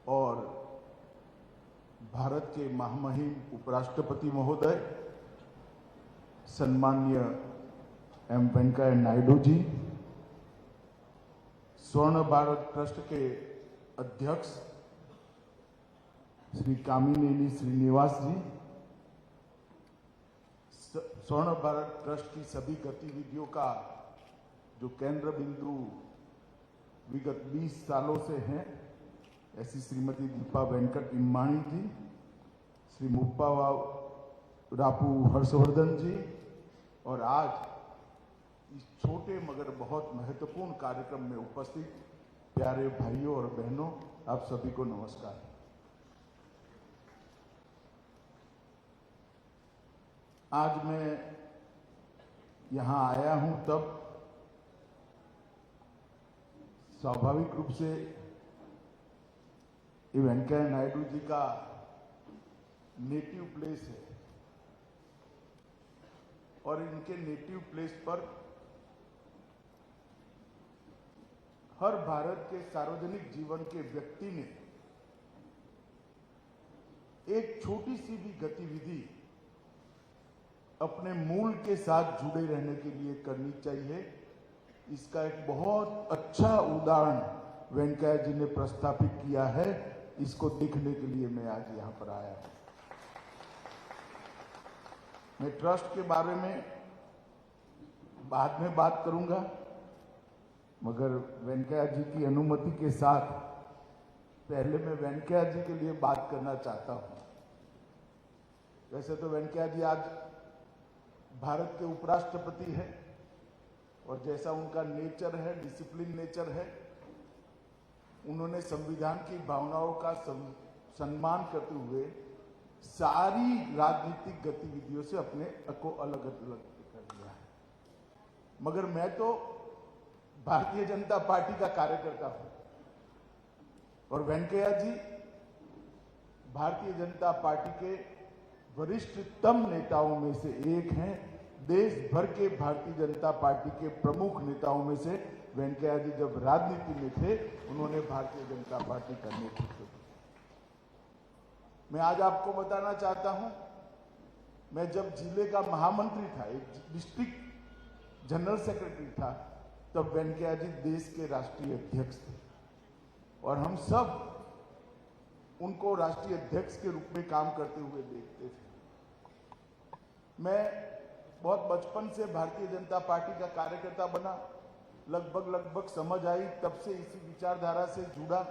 और भारत के महामहिम उपराष्ट्रपति महोदय सम्माननीय एम वेंकैया नायडू जी, स्वर्ण भारत ट्रस्ट के अध्यक्ष श्री कामिनेनी श्रीनिवास जी, स्वर्ण भारत ट्रस्ट की सभी गतिविधियों का जो केंद्र बिंदु विगत 20 सालों से हैं, ऐसी श्रीमती दीपा वेंकट इम्माणी जी, श्री मुप्पा रापू हर्षवर्धन जी, और आज इस छोटे मगर बहुत महत्वपूर्ण कार्यक्रम में उपस्थित प्यारे भाइयों और बहनों, आप सभी को नमस्कार। आज मैं यहां आया हूं तब स्वाभाविक रूप से वेंकैया नायडू जी का नेटिव प्लेस है और इनके नेटिव प्लेस पर हर भारत के सार्वजनिक जीवन के व्यक्ति ने एक छोटी सी भी गतिविधि अपने मूल के साथ जुड़े रहने के लिए करनी चाहिए। इसका एक बहुत अच्छा उदाहरण वेंकैया जी ने प्रस्तावित किया है। इसको देखने के लिए मैं आज यहां पर आया हूं। मैं ट्रस्ट के बारे में बाद में बात करूंगा, मगर वेंकैया जी की अनुमति के साथ पहले मैं वेंकैया जी के लिए बात करना चाहता हूं। वैसे तो वेंकैया जी आज भारत के उपराष्ट्रपति हैं और जैसा उनका नेचर है, डिसिप्लिन नेचर है, उन्होंने संविधान की भावनाओं का सम्मान करते हुए सारी राजनीतिक गतिविधियों से अपने को अलग अलग कर दिया है। मगर मैं तो भारतीय जनता पार्टी का कार्यकर्ता हूं और वेंकैया जी भारतीय जनता पार्टी के वरिष्ठतम नेताओं में से एक हैं। देश भर के भारतीय जनता पार्टी के प्रमुख नेताओं में से वेंकैया जी जब राजनीति में थे, उन्होंने भारतीय जनता पार्टी का नेतृत्व किया। मैं आज आपको बताना चाहता हूं, मैं जब जिले का महामंत्री था, एक डिस्ट्रिक्ट जनरल सेक्रेटरी था, तब वेंकैया जी देश के राष्ट्रीय अध्यक्ष थे और हम सब उनको राष्ट्रीय अध्यक्ष के रूप में काम करते हुए देखते थे। मैं बहुत बचपन से भारतीय जनता पार्टी का कार्यकर्ता बना, लगभग समझ आई, तब से इसी विचारधारा से जुड़ा।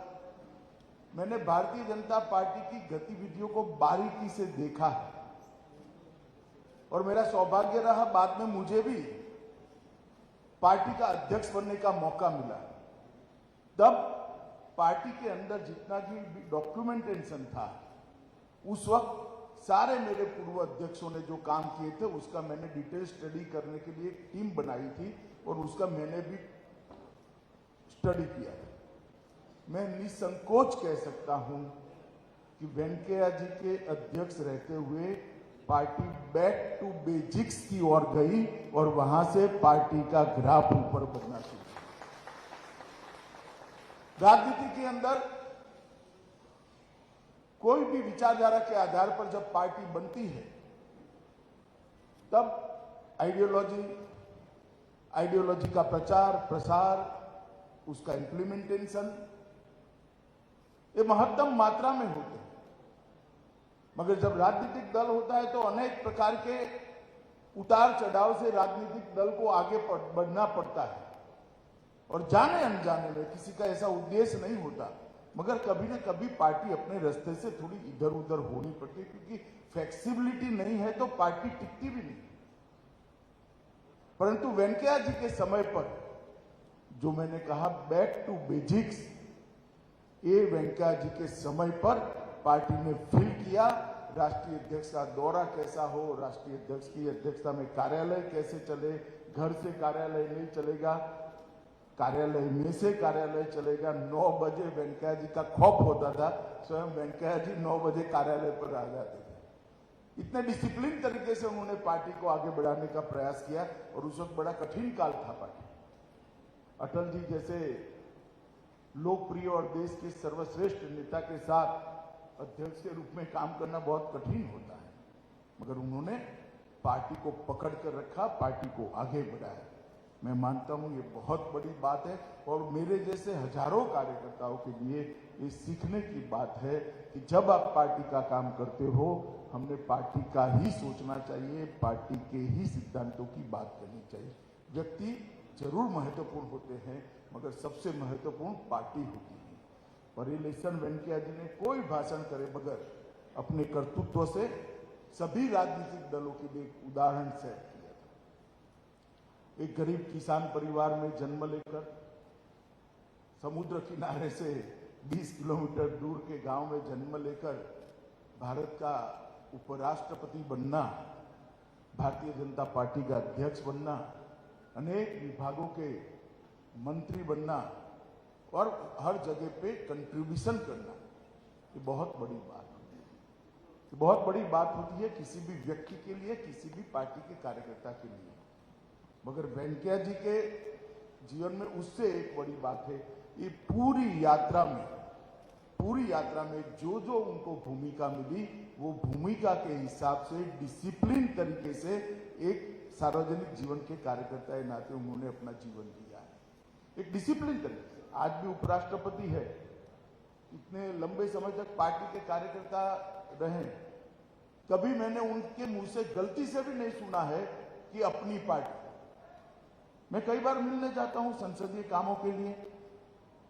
मैंने भारतीय जनता पार्टी की गतिविधियों को बारीकी से देखा है और मेरा सौभाग्य रहा, बाद में मुझे भी पार्टी का अध्यक्ष बनने का मौका मिला। तब पार्टी के अंदर जितना भी डॉक्यूमेंटेशन था, उस वक्त सारे मेरे पूर्व अध्यक्षों ने जो काम किए थे उसका मैंने डिटेल स्टडी करने के लिए एक टीम बनाई थी और उसका मैंने भी स्टडी किया था। मैं निसंकोच कह सकता हूं कि वेंकैया जी के अध्यक्ष रहते हुए पार्टी बैक टू बेसिक्स की ओर गई और वहां से पार्टी का ग्राफ ऊपर बढ़ना शुरू। राजनीति के अंदर कोई भी विचारधारा के आधार पर जब पार्टी बनती है, तब आइडियोलॉजी का प्रचार प्रसार, उसका इंप्लीमेंटेशन, ये महत्तम मात्रा में होते हैं। मगर जब राजनीतिक दल होता है तो अनेक प्रकार के उतार चढ़ाव से राजनीतिक दल को आगे बढ़ना पड़ता है और जाने अनजाने में, किसी का ऐसा उद्देश्य नहीं होता, मगर कभी ना कभी पार्टी अपने रास्ते से थोड़ी इधर उधर होनी पड़ती है, क्योंकि फ्लेक्सिबिलिटी नहीं है तो पार्टी टिकती भी नहीं। परंतु वेंकैया जी के समय पर जो मैंने कहा बैक टू बेसिक्स, ये वेंकैया जी के समय पर पार्टी ने फील किया। राष्ट्रीय अध्यक्ष का दौरा कैसा हो, राष्ट्रीय अध्यक्ष की अध्यक्षता में कार्यालय कैसे चले, घर से कार्यालय नहीं चलेगा, कार्यालय में से कार्यालय चलेगा। 9 बजे वेंकैया जी का खौफ होता था, स्वयं वेंकैया जी 9 बजे कार्यालय पर आ जाते थे। इतने डिसिप्लिन तरीके से उन्होंने पार्टी को आगे बढ़ाने का प्रयास किया और उस वक्त बड़ा कठिन काल था पार्टी। अटल जी जैसे लोकप्रिय और देश के सर्वश्रेष्ठ नेता के साथ अध्यक्ष के रूप में काम करना बहुत कठिन होता है, मगर उन्होंने पार्टी को पकड़ कर रखा, पार्टी को आगे बढ़ाया। मैं मानता हूं ये बहुत बड़ी बात है और मेरे जैसे हजारों कार्यकर्ताओं के लिए ये सीखने की बात है कि जब आप पार्टी का काम करते हो, हमने पार्टी का ही सोचना चाहिए, पार्टी के ही सिद्धांतों की बात करनी चाहिए। व्यक्ति जरूर महत्वपूर्ण होते हैं, मगर सबसे महत्वपूर्ण पार्टी होती है। और इलेक्शन वेंकैया जी ने कोई भाषण करे बगैर अपने कर्तृत्व से सभी राजनीतिक दलों के लिए एक उदाहरण सेट किया था। एक गरीब किसान परिवार में जन्म लेकर समुद्र किनारे से 20 किलोमीटर दूर के गांव में जन्म लेकर भारत का उपराष्ट्रपति बनना, भारतीय जनता पार्टी का अध्यक्ष बनना, अनेक विभागों के मंत्री बनना और हर जगह पे कंट्रीब्यूशन करना, ये बहुत बड़ी बात होती है। ये बहुत बड़ी बात होती है किसी भी व्यक्ति के लिए, किसी भी पार्टी के कार्यकर्ता के लिए। मगर वेंकैया जी के जीवन में उससे एक बड़ी बात है, ये पूरी यात्रा में जो जो उनको भूमिका मिली, वो भूमिका के हिसाब से डिसिप्लिन तरीके से एक सार्वजनिक जीवन के कार्यकर्ता के नाते उन्होंने अपना जीवन दिया है, एक डिसिप्लिन तरीके से। आज भी उपराष्ट्रपति है, इतने लंबे समय तक पार्टी के कार्यकर्ता रहे, कभी मैंने उनके मुंह से गलती से भी नहीं सुना है कि अपनी पार्टी। मैं कई बार मिलने जाता हूं संसदीय कामों के लिए,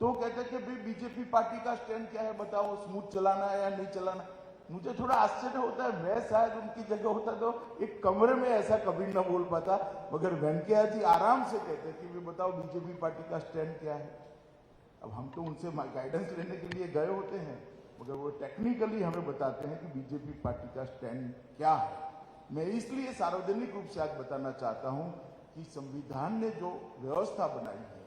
तो कहते कि भाई बीजेपी पार्टी का स्टैंड क्या है, बताओ, स्मूथ चलाना है या नहीं चलाना। मुझे थोड़ा आश्चर्य होता है, मैं शायद उनकी जगह होता तो एक कमरे में ऐसा कभी न बोल पाता, मगर वेंकैया जी आराम से कहते कि भाई बताओ बीजेपी पार्टी का स्टैंड क्या है। अब हम तो उनसे गाइडेंस लेने के लिए गए होते हैं, मगर वो टेक्निकली हमें बताते हैं कि बीजेपी पार्टी का स्टैंड क्या है। मैं इसलिए सार्वजनिक रूप से आज बताना चाहता हूं कि संविधान ने जो व्यवस्था बनाई है,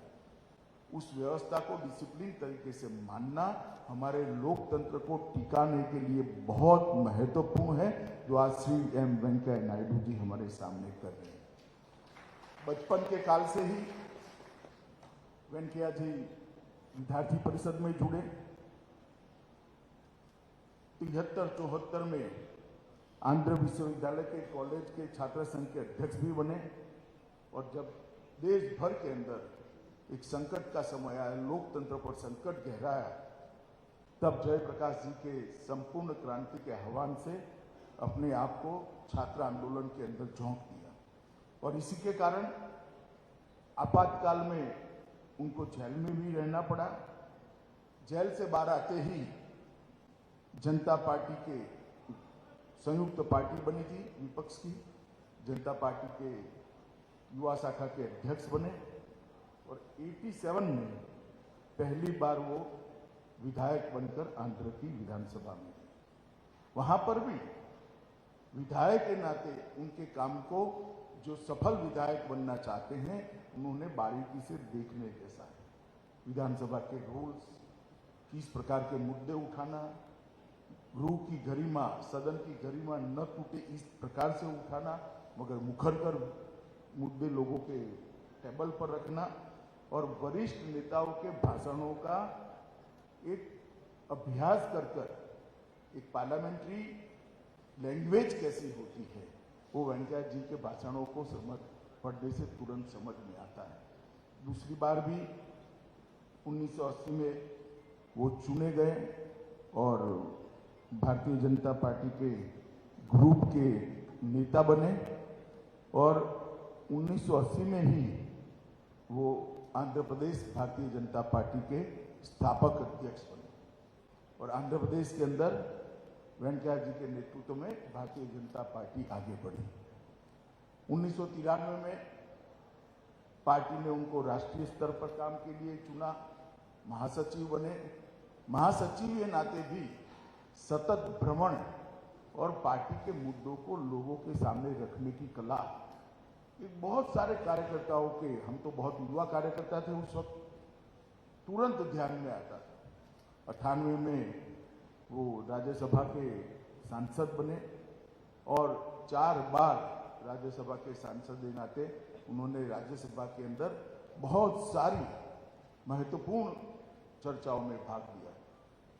उस व्यवस्था को डिसिप्लिन तरीके से मानना हमारे लोकतंत्र को टिकाने के लिए बहुत महत्वपूर्ण है, जो आज श्री एम वेंकैया नायडू जी हमारे सामने कर रहे हैं। बचपन के काल से ही वेंकैया जी विद्यार्थी परिषद में जुड़े। 73-74 में आंध्र विश्वविद्यालय के कॉलेज के छात्र संघ के अध्यक्ष भी बने। और जब देश भर के अंदर एक संकट का समय आया, लोकतंत्र पर संकट गहराया, तब जयप्रकाश जी के संपूर्ण क्रांति के आह्वान से अपने आप को छात्र आंदोलन के अंदर झोंक दिया। और इसी के कारण आपातकाल में उनको जेल में भी रहना पड़ा। जेल से बाहर आते ही जनता पार्टी के संयुक्त पार्टी बनी थी विपक्ष की, जनता पार्टी के युवा शाखा के अध्यक्ष बने। और 87 में पहली बार वो विधायक बनकर आंध्र की विधानसभा में गए। वहां पर भी विधायक के नाते उनके काम को, जो सफल विधायक बनना चाहते हैं, उन्होंने बारीकी से देखने जैसा है। विधानसभा के रूल्स, किस प्रकार के मुद्दे उठाना, गृह की गरिमा, सदन की गरिमा न टूटे, इस प्रकार से उठाना, मगर मुखर कर मुद्दे लोगों के टेबल पर रखना, और वरिष्ठ नेताओं के भाषणों का एक अभ्यास कर एक पार्लियामेंट्री लैंग्वेज कैसी होती है, वो वेंकैया जी के भाषणों को पढ़ने से तुरंत समझ में आता है। दूसरी बार भी 1980 में वो चुने गए और भारतीय जनता पार्टी के ग्रुप के नेता बने, और 1980 में ही वो आंध्र प्रदेश भारतीय जनता पार्टी के स्थापक अध्यक्ष बने। और आंध्र प्रदेश के अंदर वेंकैया जी के नेतृत्व में भारतीय जनता पार्टी आगे बढ़ी। 1993 में पार्टी ने उनको राष्ट्रीय स्तर पर काम के लिए चुना, महासचिव बने। महासचिव के नाते भी सतत भ्रमण और पार्टी के मुद्दों को लोगों के सामने रखने की कला, एक बहुत सारे कार्यकर्ताओं के, हम तो बहुत युवा कार्यकर्ता थे उस वक्त, तुरंत ध्यान में आता था। 98 में वो राज्यसभा के सांसद बने और 4 बार राज्यसभा के सांसद के नाते उन्होंने राज्यसभा के अंदर बहुत सारी महत्वपूर्ण चर्चाओं में भाग लिया।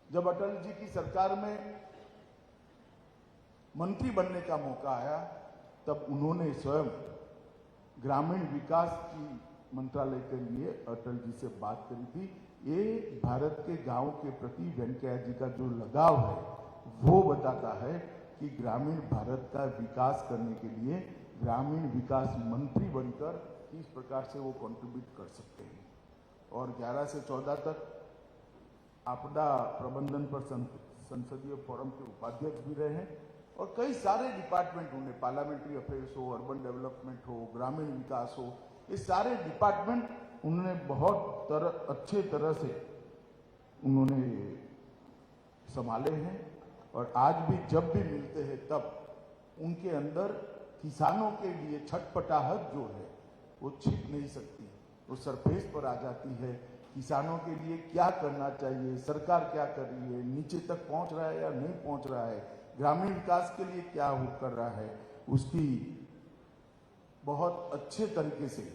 जब अटल जी की सरकार में मंत्री बनने का मौका आया, तब उन्होंने स्वयं ग्रामीण विकास की मंत्रालय के लिए अटल जी से बात करी थी। ये भारत के गांव के प्रति वेंकैया जी का जो लगाव है वो बताता है कि ग्रामीण भारत का विकास करने के लिए ग्रामीण विकास मंत्री बनकर किस प्रकार से वो कंट्रीब्यूट कर सकते हैं। और 11 से 14 तक आपदा प्रबंधन पर संसदीय फोरम के उपाध्यक्ष भी रहे हैं और कई सारे डिपार्टमेंट उन्हें, पार्लियामेंट्री अफेयर्स हो, अर्बन डेवलपमेंट हो, ग्रामीण विकास हो, ये सारे डिपार्टमेंट उन्होंने बहुत अच्छे तरह से उन्होंने संभाले हैं। और आज भी जब भी मिलते हैं तब उनके अंदर किसानों के लिए छटपटाहट जो है वो छिप नहीं सकती, वो सरफेस पर आ जाती है। किसानों के लिए क्या करना चाहिए, सरकार क्या कर रही है, नीचे तक पहुंच रहा है या नहीं पहुंच रहा है, ग्रामीण विकास के लिए क्या हो कर रहा है, उसकी बहुत अच्छे तरीके से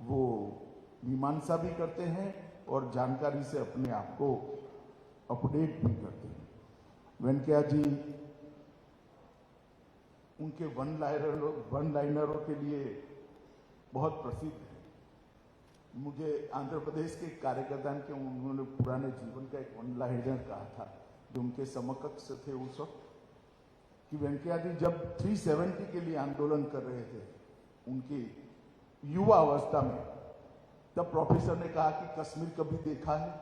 वो मीमांसा भी करते हैं और जानकारी से अपने आप को अपडेट भी करते हैं। वेंकैया जी उनके वन लाइनरों के लिए बहुत प्रसिद्ध है। मुझे आंध्र प्रदेश के कार्यकर्ता के उन्होंने पुराने जीवन का एक वन लाइनर कहा था जो उनके समकक्ष थे उस वक्त, कि वेंकैया जी जब 370 के लिए आंदोलन कर रहे थे उनकी युवा अवस्था में, तब प्रोफेसर ने कहा कि कश्मीर कभी देखा है,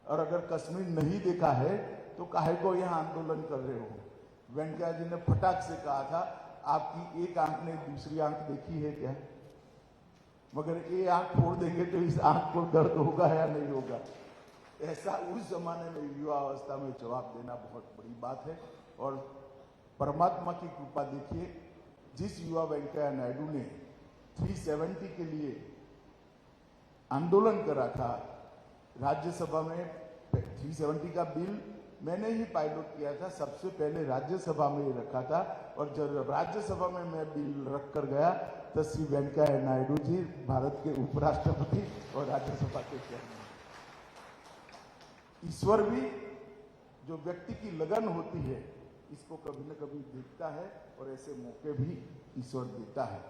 और अगर कश्मीर नहीं देखा है तो काहे को यहां आंदोलन कर रहे हो। वेंकैया जी ने फटाक से कहा था, आपकी एक आंख ने दूसरी आंख देखी है क्या, मगर ये आंख फोड़ देंगे तो इस आंख को दर्द होगा या नहीं होगा। ऐसा उस जमाने में युवा अवस्था में जवाब देना बहुत बड़ी बात है। और परमात्मा की कृपा देखिए, जिस युवा वेंकैया नायडू ने 370 के लिए आंदोलन करा था राज्यसभा में, 370 का बिल मैंने ही पायलट किया था, सबसे पहले राज्यसभा में ही रखा था। और जब राज्यसभा में मैं बिल रख कर गया तो श्री वेंकैया नायडू जी भारत के उपराष्ट्रपति और राज्यसभा के चेयरमैन। ईश्वर भी जो व्यक्ति की लगन होती है इसको कभी न कभी देखता है और ऐसे मौके भी ईश्वर देता है।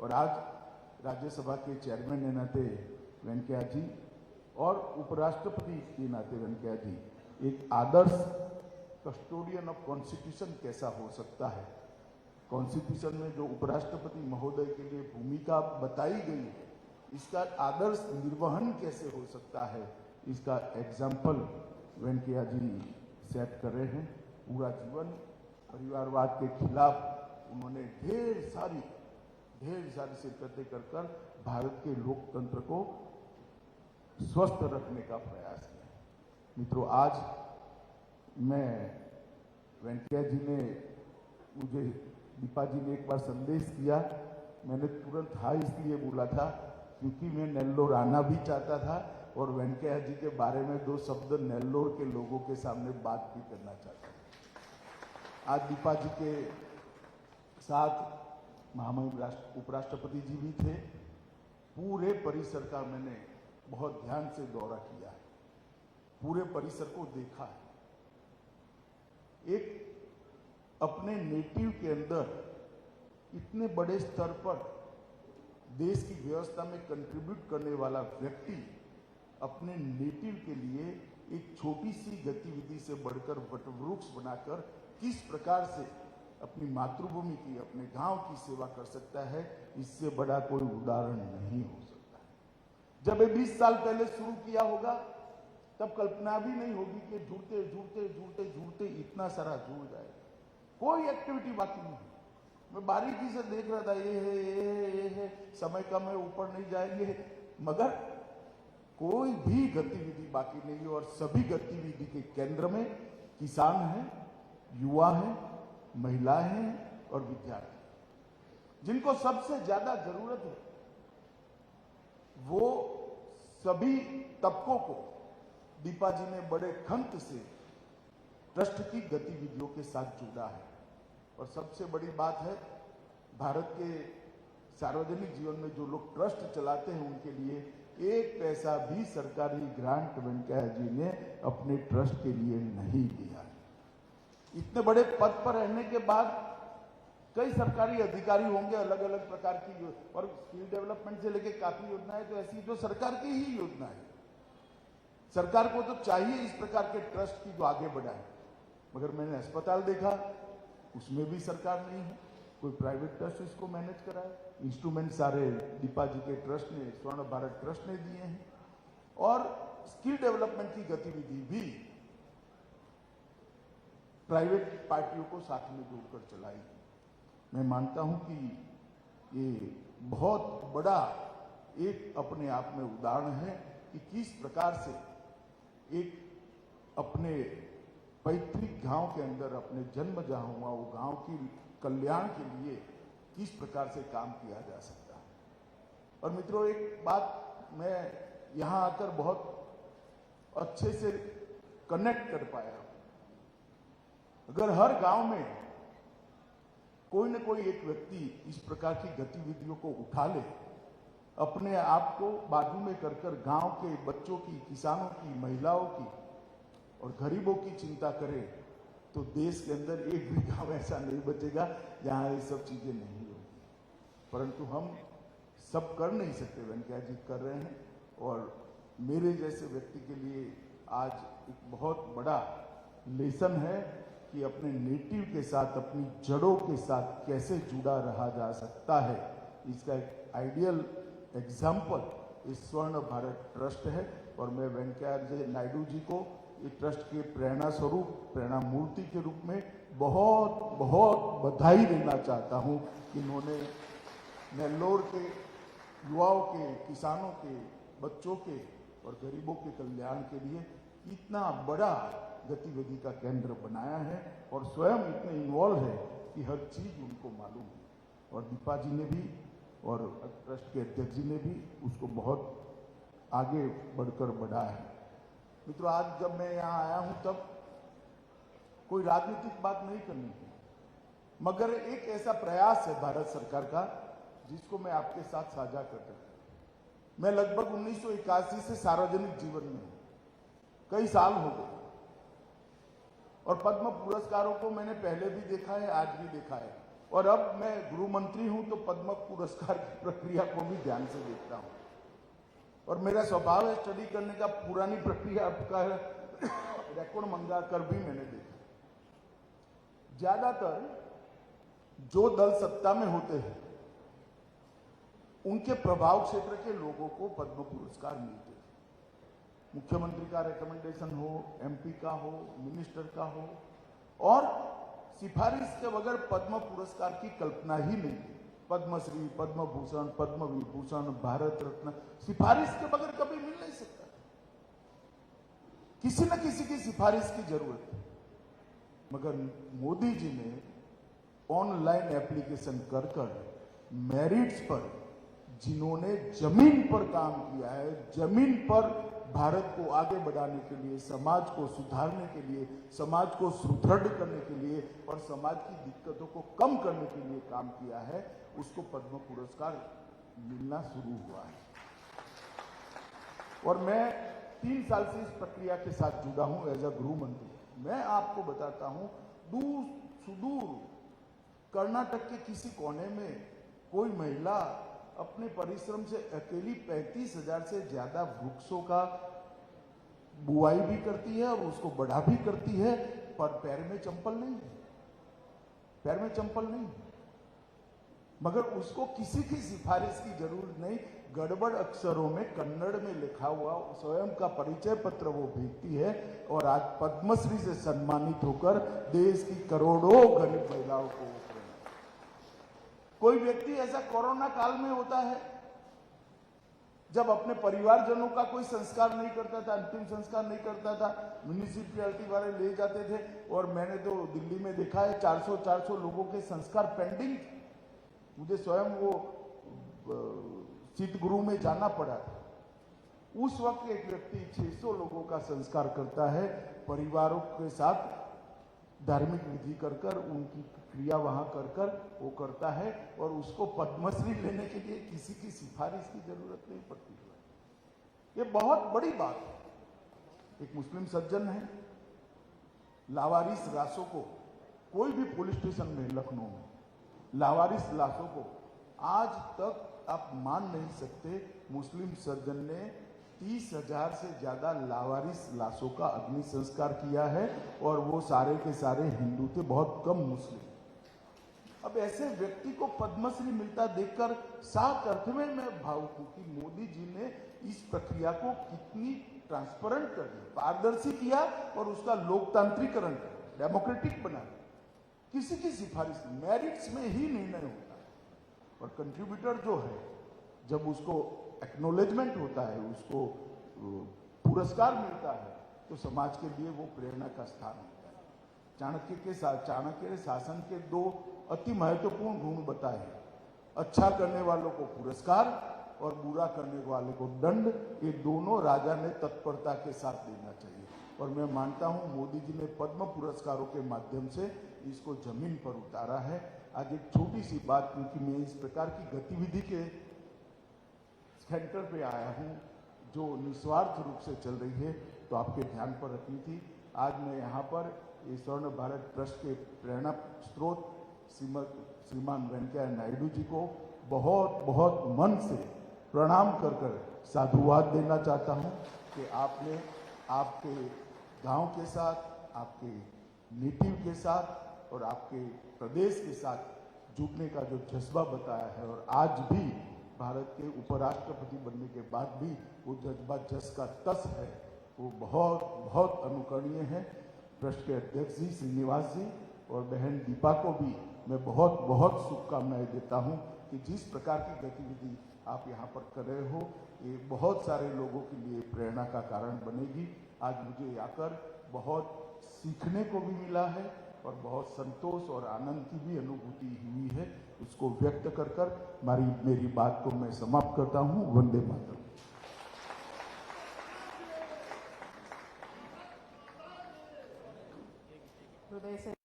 और आज राज्यसभा के चेयरमैन के नाते वेंकैया जी और उपराष्ट्रपति के नाते वेंकैया जी एक आदर्श कस्टोडियन ऑफ कॉन्स्टिट्यूशन कैसा हो सकता है, कॉन्स्टिट्यूशन में जो उपराष्ट्रपति महोदय के लिए भूमिका बताई गई है इसका आदर्श निर्वहन कैसे हो सकता है, इसका एग्जाम्पल वेंकैया जी सेट कर रहे हैं। पूरा जीवन परिवारवाद के खिलाफ उन्होंने ढेर सारी शिरकतें कर भारत के लोकतंत्र को स्वस्थ रखने का प्रयास किया। मित्रों, आज मैं वेंकैया जी ने मुझे, दीपा जी ने एक बार संदेश किया, मैंने तुरंत हाँ इसलिए बोला था क्योंकि मैं नेल्लोर आना भी चाहता था और वेंकैया जी के बारे में 2 शब्द नेल्लोर के लोगों के सामने बात भी करना चाहता था। आज दीपा जी के साथ महामहिम उपराष्ट्रपति जी भी थे। पूरे परिसर का मैंने बहुत ध्यान से दौरा किया है, पूरे परिसर को देखा है। एक अपने नेटिव के अंदर इतने बड़े स्तर पर देश की व्यवस्था में कंट्रीब्यूट करने वाला व्यक्ति अपने नेटिव के लिए एक छोटी सी गतिविधि से बढ़कर वटवृक्ष बनाकर किस प्रकार से अपनी मातृभूमि की, अपने गांव की सेवा कर सकता है, इससे बड़ा कोई उदाहरण नहीं हो सकता है। जब ये 20 साल पहले शुरू किया होगा तब कल्पना भी नहीं होगी कि जुड़ते इतना सारा जुड़ जाएगा। कोई एक्टिविटी बाकी नहीं। मैं बारीकी से देख रहा था, ये है, समय कम है, ऊपर नहीं जाएंगे, मगर कोई भी गतिविधि बाकी नहीं है। और सभी गतिविधि के केंद्र में किसान हैं, युवा हैं, महिलाएं हैं और विद्यार्थी, जिनको सबसे ज्यादा जरूरत है। वो सभी तबकों को दीपा जी ने बड़े खंत से ट्रस्ट की गतिविधियों के साथ जोड़ा है। और सबसे बड़ी बात है, भारत के सार्वजनिक जीवन में जो लोग ट्रस्ट चलाते हैं उनके लिए एक पैसा भी सरकारी ग्रांट वेंकैया जी ने अपने ट्रस्ट के लिए नहीं दिया। इतने बड़े पद पर रहने के बाद कई सरकारी अधिकारी होंगे अलग अलग प्रकार की, और स्किल डेवलपमेंट से लेकर काफी योजनाएं तो ऐसी जो सरकार की ही योजना है। सरकार को तो चाहिए इस प्रकार के ट्रस्ट की जो आगे बढ़ाए, मगर मैंने अस्पताल देखा उसमें भी सरकार नहीं है, कोई प्राइवेट ट्रस्ट इसको मैनेज कराए। इंस्ट्रूमेंट सारे दीपा जी के ट्रस्ट ने, स्वर्ण भारत ट्रस्ट ने दिए हैं, और स्किल डेवलपमेंट की गतिविधि भी प्राइवेट पार्टियों को साथ में जोड़कर चलाई। मैं मानता हूं कि ये बहुत बड़ा एक अपने आप में उदाहरण है कि किस प्रकार से एक अपने पैतृक गांव के अंदर, अपने जन्म जहां हुआ वो गांव की कल्याण के लिए किस प्रकार से काम किया जा सकता है। और मित्रों, एक बात मैं यहां आकर बहुत अच्छे से कनेक्ट कर पाया, अगर हर गांव में कोई न कोई एक व्यक्ति इस प्रकार की गतिविधियों को उठा ले, अपने आप को बाजू में कर गांव के बच्चों की, किसानों की, महिलाओं की और गरीबों की चिंता करे, तो देश के अंदर एक भी गांव ऐसा नहीं बचेगा जहां ये सब चीजें नहीं होगी। परंतु हम सब कर नहीं सकते, वेंकैया जी कर रहे हैं, और मेरे जैसे व्यक्ति के लिए आज एक बहुत बड़ा लेसन है कि अपने नेटिव के साथ, अपनी जड़ों के साथ कैसे जुड़ा रहा जा सकता है। इसका एक आइडियल एग्जाम्पल इस स्वर्ण भारत ट्रस्ट है, और मैं वेंकैया नायडू जी को ये ट्रस्ट के प्रेरणा स्वरूप, प्रेरणा मूर्ति के रूप में बहुत बहुत बधाई देना चाहता हूं कि इन्होंने नेल्लोर के युवाओं के, किसानों के, बच्चों के और गरीबों के कल्याण के लिए इतना बड़ा गतिविधि का केंद्र बनाया है, और स्वयं इतने इन्वॉल्व है कि हर चीज उनको मालूम है। और दीपा जी ने भी और ट्रस्ट के अध्यक्ष जी ने भी उसको बहुत आगे बढ़कर बढ़ाया है। मित्रों, आज जब मैं यहाँ आया हूं तब कोई राजनीतिक बात नहीं करनी थी, मगर एक ऐसा प्रयास है भारत सरकार का जिसको मैं आपके साथ साझा कर रहा हूं। मैं लगभग 1981 से सार्वजनिक जीवन में हूं, कई साल हो गए, और पद्म पुरस्कारों को मैंने पहले भी देखा है, आज भी देखा है, और अब मैं गृह मंत्री हूं तो पद्म पुरस्कार की प्रक्रिया को भी ध्यान से देखता हूं। और मेरा स्वभाव है स्टडी करने का, पुरानी प्रक्रिया का रिकॉर्ड मंगा कर भी मैंने देखा। ज्यादातर जो दल सत्ता में होते हैं उनके प्रभाव क्षेत्र के लोगों को पद्म पुरस्कार मिलते हैं। मुख्यमंत्री का रिकमेंडेशन हो, एमपी का हो, मिनिस्टर का हो, और सिफारिश के बगैर पद्म पुरस्कार की कल्पना ही नहीं है। पद्मश्री, पद्म भूषण, पद्म विभूषण, भारत रत्न सिफारिश के बगैर कभी मिल नहीं सकता। किसी न किसी की सिफारिश की जरूरत है। मगर मोदी जी ने ऑनलाइन एप्लीकेशन कर मेरिट्स पर, जिन्होंने जमीन पर काम किया है, जमीन पर भारत को आगे बढ़ाने के लिए, समाज को सुधारने के लिए, समाज को सुदृढ़ करने के लिए और समाज की दिक्कतों को कम करने के लिए काम किया है, उसको पद्म पुरस्कार मिलना शुरू हुआ है। और मैं 3 साल से इस प्रक्रिया के साथ जुड़ा हूं एज अ गृह मंत्री। मैं आपको बताता हूं, दूर सुदूर कर्नाटक के किसी कोने में कोई महिला अपने परिश्रम से अकेली 35,000 से ज्यादा वृक्षों का बुआई भी करती है और उसको बढ़ा भी करती है, पर पैर में चंपल नहीं है, पैर में चंपल नहीं है। मगर उसको किसी की सिफारिश की जरूरत नहीं, गड़बड़ अक्षरों में कन्नड़ में लिखा हुआ स्वयं का परिचय पत्र वो भेजती है, और आज पद्मश्री से सम्मानित होकर देश की करोड़ों गरीब महिलाओं को। कोई व्यक्ति ऐसा कोरोना काल में होता है जब अपने परिवारजनों का कोई संस्कार नहीं करता था, अंतिम संस्कार नहीं करता था, म्यूनिसिपैलिटी वाले ले जाते थे, और मैंने तो दिल्ली में देखा है 400 लोगों के संस्कार पेंडिंग थे। मुझे स्वयं वो शीत गृह में जाना पड़ा था। उस वक्त एक व्यक्ति 600 लोगों का संस्कार करता है, परिवारों के साथ धार्मिक विधि कर उनकी क्रिया वहां कर वो करता है, और उसको पद्मश्री लेने के लिए किसी की सिफारिश की जरूरत नहीं पड़ती है। ये बहुत बड़ी बात है। एक मुस्लिम सज्जन है, लावारिस लाशों को कोई भी पुलिस स्टेशन में लखनऊ में लावारिस लाशों को आज तक आप मान नहीं सकते, मुस्लिम सज्जन ने 30,000 से ज्यादा लावारिस लाशों का अग्नि संस्कार किया है और वो सारे के सारे हिंदू थे, बहुत कम मुस्लिम। अब ऐसे व्यक्ति को पद्मश्री मिलता देखकर साफ अर्थ में मैं भावुक हूं कि मोदी जी ने इस प्रक्रिया को कितनी ट्रांसपेरेंट कर दिया, पारदर्शी किया और उसका लोकतांत्रिकरण कर, डेमोक्रेटिक बना दिया। किसी की सिफारिश मेरिट्स में ही निर्णय होता है और कंट्रीब्यूटर जो है जब उसको एक्नोलेजमेंट होता है, उसको पुरस्कार मिलता है, तो समाज के लिए वो प्रेरणा का स्थान होता है। चाणक्य शासन के 2 अति महत्वपूर्ण गुण बताए, अच्छा करने वालों को पुरस्कार और बुरा करने वाले को दंड। ये दोनों राजा ने तत्परता के साथ देना चाहिए और मैं मानता हूं मोदी जी ने पद्म पुरस्कारों के माध्यम से इसको जमीन पर उतारा है। आज एक छोटी सी बात, क्योंकि मैं इस प्रकार की गतिविधि के सेंटर पे आया हूं जो निस्वार्थ रूप से चल रही है, तो आपके ध्यान पर रखनी थी। आज मैं यहाँ पर स्वर्ण भारत ट्रस्ट के प्रेरणा स्रोत श्रीमान वेंकैया नायडू जी को बहुत बहुत मन से प्रणाम कर साधुवाद देना चाहता हूं कि आपने आपके गांव के साथ, आपके नेटिव के साथ और आपके प्रदेश के साथ जुड़ने का जो जज्बा बताया है और आज भी भारत के उपराष्ट्रपति बनने के बाद भी वो जज्बा जस का तस है, वो बहुत बहुत अनुकरणीय है। ट्रस्ट के अध्यक्ष जी श्रीनिवास जी और बहन दीपा को भी मैं बहुत बहुत शुभकामनाएं देता हूं कि जिस प्रकार की गतिविधि आप यहाँ पर कर रहे हो, ये बहुत सारे लोगों के लिए प्रेरणा का कारण बनेगी। आज मुझे आकर बहुत सीखने को भी मिला है और बहुत संतोष और आनंद की भी अनुभूति हुई है। उसको व्यक्त कर मेरी बात को मैं समाप्त करता हूँ। वंदे मातरम। हृदय से